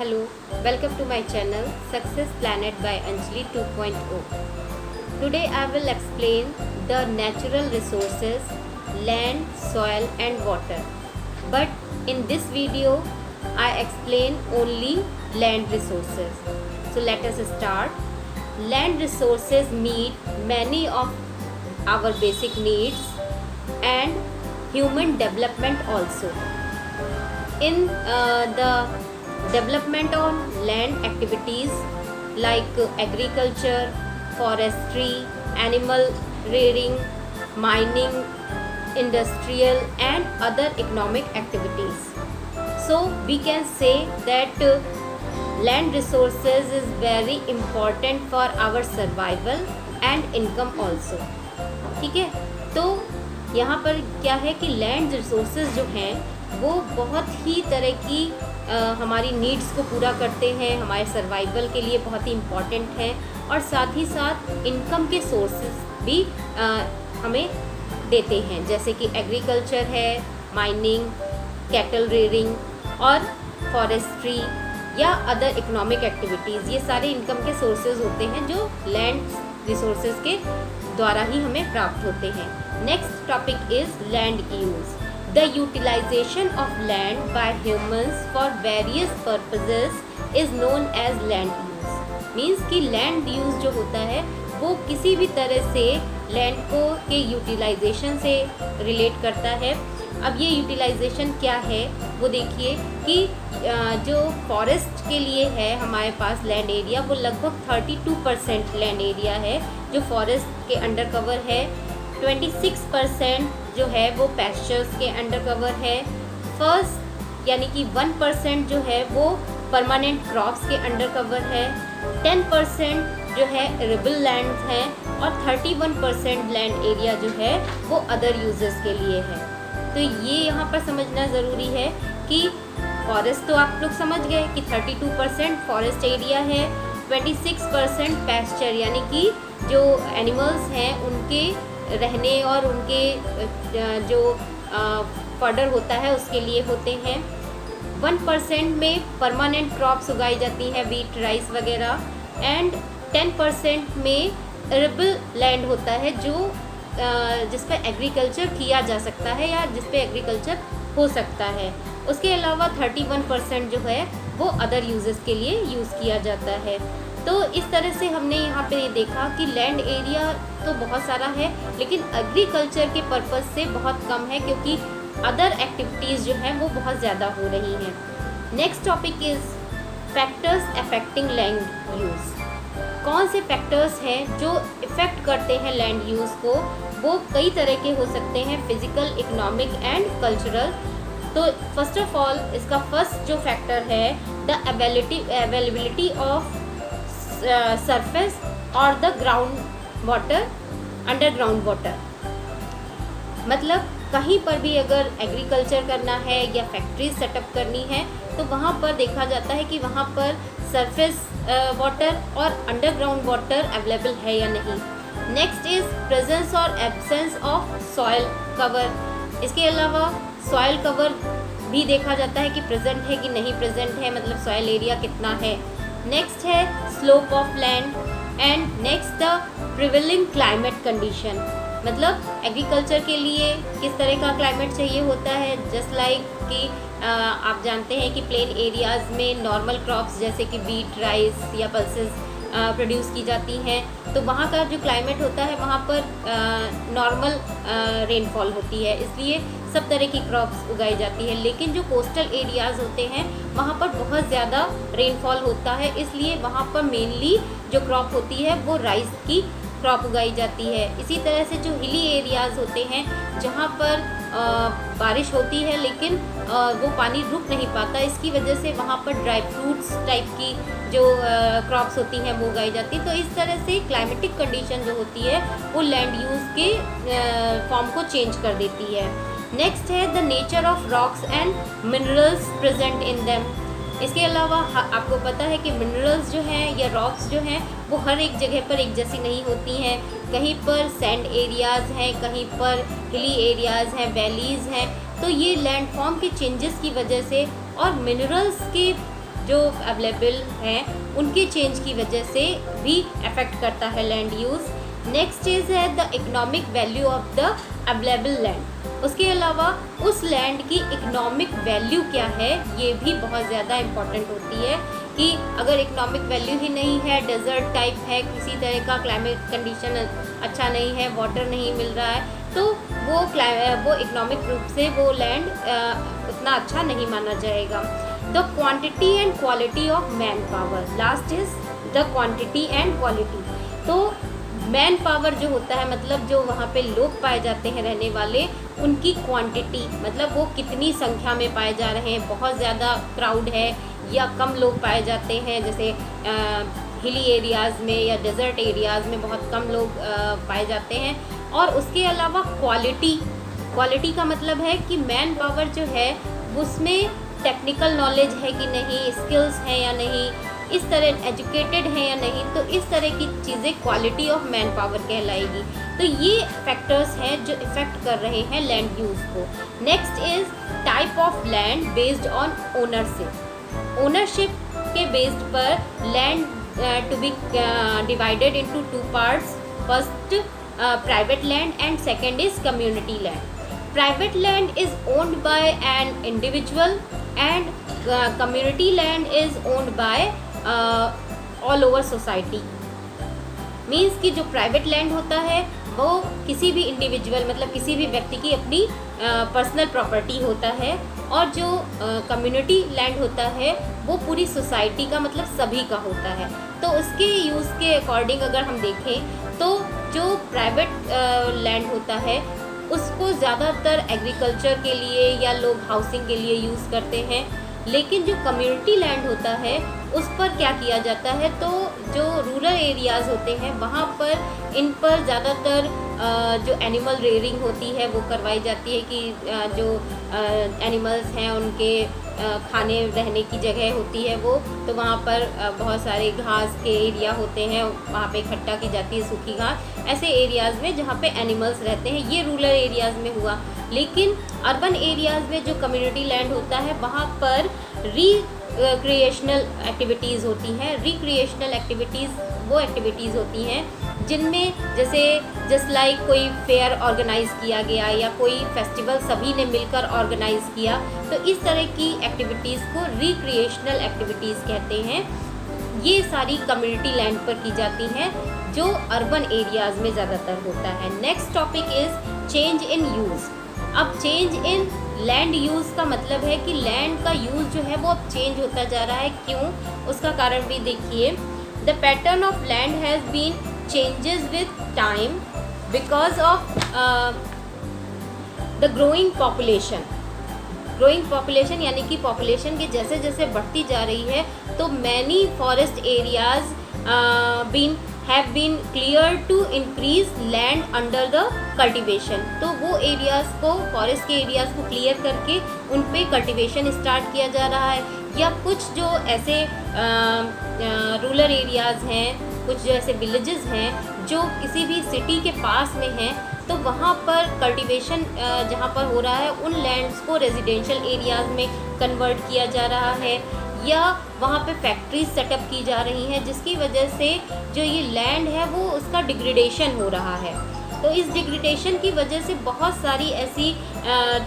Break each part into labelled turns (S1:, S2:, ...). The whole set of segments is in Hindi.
S1: hello, welcome to my channel Success Planet by Anjali 2.0. Today I will explain the natural resources land, soil and water. But in this video I explain only land resources. So let us start. Land resources meet many of our basic needs and human development also. In the development on land activities like agriculture, forestry, animal rearing, mining, industrial and other economic activities. So we can say that land resources is very important for our survival and income also. ठीक है, तो यहाँ पर क्या है कि लैंड रिसोर्सेज जो हैं वो बहुत ही तरह की हमारी नीड्स को पूरा करते हैं, हमारे सर्वाइवल के लिए बहुत ही इम्पॉर्टेंट हैं और साथ ही साथ इनकम के सोर्सेज भी हमें देते हैं, जैसे कि एग्रीकल्चर है, माइनिंग, कैटल रेयरिंग और फॉरेस्ट्री या अदर इकोनॉमिक एक्टिविटीज़। ये सारे इनकम के सोर्सेज होते हैं जो लैंड रिसोर्सेज के द्वारा ही हमें प्राप्त होते हैं। Next topic is land use. The utilization of land by humans for various purposes is known as land use. Means कि land use जो होता है वो किसी भी तरह से land को के utilization से relate करता है। अब ये utilization क्या है वो देखिए कि जो forest के लिए है हमारे पास land area वो लगभग 32% land area है जो forest के अंडर कवर है। 26% जो है वो पैस्चर्स के अंडर कवर है। फर्स्ट यानी कि 1% जो है वो परमानेंट क्रॉप्स के अंडर कवर है। 10% जो है एरेबल लैंड्स हैं और 31% लैंड एरिया जो है वो अदर यूजेस के लिए है। तो ये यहाँ पर समझना ज़रूरी है कि फॉरेस्ट तो आप लोग समझ गए कि 32% फॉरेस्ट एरिया है, 26% पैस्चर यानी कि जो एनिमल्स हैं उनके रहने और उनके जो फॉडर होता है उसके लिए होते हैं। 1% में परमानेंट क्रॉप्स उगाई जाती हैं, वीट, राइस वगैरह, एंड 10% में एरेबल लैंड होता है जो जिस पे एग्रीकल्चर किया जा सकता है या जिस पे एग्रीकल्चर हो सकता है। उसके अलावा 31% जो है वो अदर यूजेस के लिए यूज़ किया जाता है। तो इस तरह से हमने यहाँ पे देखा कि लैंड एरिया तो बहुत सारा है लेकिन एग्रीकल्चर के पर्पज़ से बहुत कम है क्योंकि अदर एक्टिविटीज़ जो हैं वो बहुत ज़्यादा हो रही हैं। Next topic is factors affecting land use. कौन से फैक्टर्स हैं जो इफ़ेक्ट करते हैं लैंड यूज़ को? वो कई तरह के हो सकते हैं, फिज़िकल, इकोनॉमिक एंड कल्चरल। तो फर्स्ट ऑफ ऑल इसका फर्स्ट जो फैक्टर है द अवेलेबिलिटी ऑफ सरफेस और the ground water, underground water. मतलब कहीं पर भी अगर एग्रीकल्चर करना है या फैक्ट्री सेटअप करनी है तो वहाँ पर देखा जाता है कि वहाँ पर सरफेस वाटर और अंडरग्राउंड वाटर अवेलेबल है या नहीं। नेक्स्ट इज़ प्रेजेंस और एब्सेंस ऑफ सॉइल कवर। इसके अलावा सॉइल कवर भी देखा जाता है कि प्रेजेंट है कि नहीं प्रेजेंट है, मतलब सॉइल एरिया कितना है। नेक्स्ट है slope of land and next the prevailing climate condition. मतलब एग्रीकल्चर के लिए किस तरह का क्लाइमेट चाहिए होता है, जस्ट लाइक कि आप जानते हैं कि प्लेन एरियाज़ में नॉर्मल क्रॉप्स जैसे कि वीट, राइस या पल्सेस प्रोड्यूस की जाती हैं, तो वहाँ का जो क्लाइमेट होता है वहाँ पर नॉर्मल रेनफॉल होती है, इसलिए सब तरह की क्रॉप्स उगाई जाती है। लेकिन जो कोस्टल एरियाज़ होते हैं वहाँ पर बहुत ज़्यादा रेनफॉल होता है, इसलिए वहाँ पर मेनली जो क्रॉप होती है वो राइस की क्रॉप उगाई जाती है। इसी तरह से जो हिली एरियाज़ होते हैं जहाँ पर बारिश होती है लेकिन वो पानी रुक नहीं पाता, इसकी वजह से वहाँ पर ड्राई फ्रूट्स टाइप की जो क्रॉप्स होती हैं वो उगाई जाती है। तो इस तरह से क्लाइमेटिक कंडीशन जो होती है वो लैंड यूज़ के फॉर्म को चेंज कर देती है। नेक्स्ट है the nature of rocks and minerals present in them. इसके अलावा आपको पता है कि मिनरल्स जो हैं या रॉक्स जो हैं वो हर एक जगह पर एक जैसी नहीं होती हैं। कहीं पर सैंड एरियाज़ हैं, कहीं पर हिली एरियाज़ हैं, वैलीज़ हैं। तो ये लैंडफॉर्म के चेंजेस की वजह से और मिनरल्स के जो अवेलेबल हैं उनके चेंज की वजह से भी अफेक्ट करता है लैंड यूज़। नेक्स्ट इज़ है the economic value of the available land. उसके अलावा उस लैंड की इकोनॉमिक वैल्यू क्या है, ये भी बहुत ज़्यादा इम्पॉर्टेंट होती है कि अगर इकोनॉमिक वैल्यू ही नहीं है, डेजर्ट टाइप है, किसी तरह का क्लाइमेट कंडीशन अच्छा नहीं है, वाटर नहीं मिल रहा है, तो वो इकोनॉमिक रूप से वो लैंड उतना अच्छा नहीं माना जाएगा। The quantity and quality of man power. Last is the quantity and quality. तो मैन पावर जो होता है, मतलब जो वहाँ पे लोग पाए जाते हैं रहने वाले, उनकी क्वांटिटी मतलब वो कितनी संख्या में पाए जा रहे हैं, बहुत ज़्यादा क्राउड है या कम लोग पाए जाते हैं, जैसे हिली एरियाज़ में या डेजर्ट एरियाज़ में बहुत कम लोग पाए जाते हैं। और उसके अलावा क्वालिटी का मतलब है कि मैन पावर जो है उसमें टेक्निकल नॉलेज है कि नहीं, स्किल्स हैं या नहीं, इस तरह एजुकेटेड है या नहीं, तो इस तरह की चीज़ें क्वालिटी ऑफ मैन पावर कहलाएगी। तो ये फैक्टर्स हैं जो इफ़ेक्ट कर रहे हैं लैंड यूज़ को। Next is type of land based on ownership. Ownership के बेस्ड पर land to be divided into two parts. First private land and second is community land. Private land is owned by an individual and community land is owned by all over society. Means कि जो प्राइवेट लैंड होता है वो किसी भी इंडिविजुअल मतलब किसी भी व्यक्ति की अपनी पर्सनल प्रॉपर्टी होता है, और जो कम्युनिटी लैंड होता है वो पूरी सोसाइटी का मतलब सभी का होता है। तो उसके यूज़ के अकॉर्डिंग अगर हम देखें तो जो प्राइवेट लैंड होता है उसको ज़्यादातर एग्रीकल्चर के लिए या लोग हाउसिंग के लिए यूज़ करते हैं, लेकिन जो कम्युनिटी लैंड होता है उस पर क्या किया जाता है, तो जो रूरल एरियाज़ होते हैं वहाँ पर इन पर ज़्यादातर जो एनिमल रेयरिंग होती है वो करवाई जाती है कि जो एनिमल्स हैं उनके खाने रहने की जगह होती है वो, तो वहाँ पर बहुत सारे घास के एरिया होते हैं, वहाँ पे इकट्ठा की जाती है सूखी घास, ऐसे एरियाज़ में जहाँ पे एनिमल्स रहते हैं। ये रूरल एरियाज़ में हुआ। लेकिन अर्बन एरियाज़ में जो कम्युनिटी लैंड होता है वहाँ पर रिक्रिएशनल एक्टिविटीज़ होती हैं। रिक्रिएशनल एक्टिविटीज़ वो एक्टिविटीज़ होती हैं जिनमें जैसे जस्ट लाइक कोई फेयर ऑर्गेनाइज़ किया गया या कोई फेस्टिवल सभी ने मिलकर ऑर्गेनाइज़ किया, तो इस तरह की एक्टिविटीज़ को रिक्रिएशनल एक्टिविटीज़ कहते हैं। ये सारी कम्युनिटी लैंड पर की जाती हैं जो अर्बन एरियाज़ में ज़्यादातर होता है। Next topic is change in use. अब चेंज इन लैंड यूज़ का मतलब है कि लैंड का यूज़ जो है वो अब चेंज होता जा रहा है। क्यों? उसका कारण भी देखिए। The pattern of land has been changes with time because of the growing population. Growing population यानी कि पॉपुलेशन के जैसे जैसे बढ़ती जा रही है तो many forest areas have been clear to increase land under the cultivation. तो वो एरियाज़ को, फॉरेस्ट के एरियाज़ को क्लियर करके उन पे कल्टिवेशन स्टार्ट किया जा रहा है। या कुछ जो ऐसे रूरल एरियाज़ हैं, कुछ जो ऐसे विलेजेस हैं जो किसी भी सिटी के पास में हैं, तो वहाँ पर कल्टीवेशन जहाँ पर हो रहा है उन लैंड्स को रेजिडेंशियल एरियाज़ में कन्वर्ट किया जा रहा है, या वहाँ पे फैक्ट्रीज सेटअप की जा रही हैं, जिसकी वजह से जो ये लैंड है वो उसका डिग्रेडेशन हो रहा है। तो इस डिग्रेडेशन की वजह से बहुत सारी ऐसी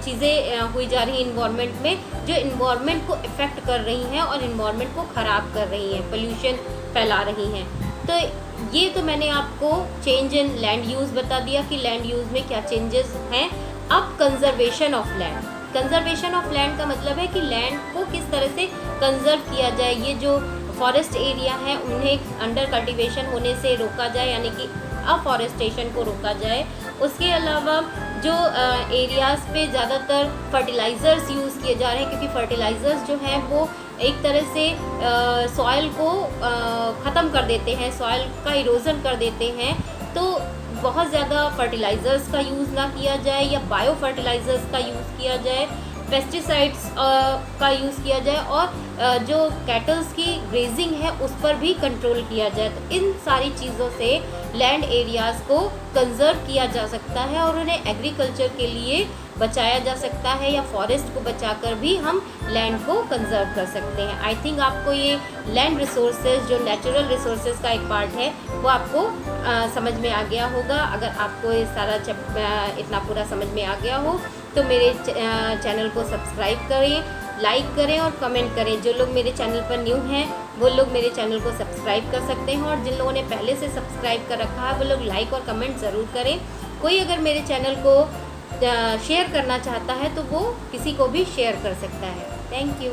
S1: चीज़ें हुई जा रही हैं इन्वायरमेंट में, जो इन्वायरमेंट को इफ़ेक्ट कर रही हैं और इन्वायरमेंट को ख़राब कर रही हैं, पोल्यूशन फैला रही हैं। तो ये तो मैंने आपको चेंज इन लैंड यूज़ बता दिया कि लैंड यूज़ में क्या चेंजेस हैं। अब conservation of land. Conservation of land का मतलब है कि लैंड को किस तरह से कंजर्व किया जाए। ये जो फॉरेस्ट एरिया है उन्हें अंडर कल्टीवेशन होने से रोका जाए, यानी कि अफॉरेस्टेशन को रोका जाए। उसके अलावा जो एरियाज़ पे ज़्यादातर फर्टिलाइज़र्स यूज़ किए जा रहे हैं, क्योंकि फर्टिलाइज़र्स जो हैं वो एक तरह से सॉइल को ख़त्म कर देते हैं, सॉइल का इरोज़न कर देते हैं। तो बहुत ज़्यादा फर्टिलाइज़र्स का यूज़ ना किया जाए या बायो फर्टिलाइज़र्स का यूज़ किया जाए, पेस्टिसाइड्स का यूज़ किया जाए, और जो कैटल्स की ग्रेजिंग है उस पर भी कंट्रोल किया जाए। तो इन सारी चीज़ों से लैंड एरियाज़ को कंजर्व किया जा सकता है और उन्हें एग्रीकल्चर के लिए बचाया जा सकता है, या फॉरेस्ट को बचाकर भी हम लैंड को कंजर्व कर सकते हैं। आई थिंक आपको ये लैंड रिसोर्सेज जो नेचुरल रिसोर्सेज का एक पार्ट है वो आपको समझ में आ गया होगा। अगर आपको ये सारा इतना पूरा समझ में आ गया हो तो मेरे चैनल को सब्सक्राइब करें, लाइक करें और कमेंट करें। जो लोग मेरे चैनल पर न्यू हैं वो लोग मेरे चैनल को सब्सक्राइब कर सकते हैं, और जिन लोगों ने पहले से सब्सक्राइब कर रखा है वो लोग लाइक और कमेंट ज़रूर करें। कोई अगर मेरे चैनल को शेयर करना चाहता है तो वो किसी को भी शेयर कर सकता है। Thank you.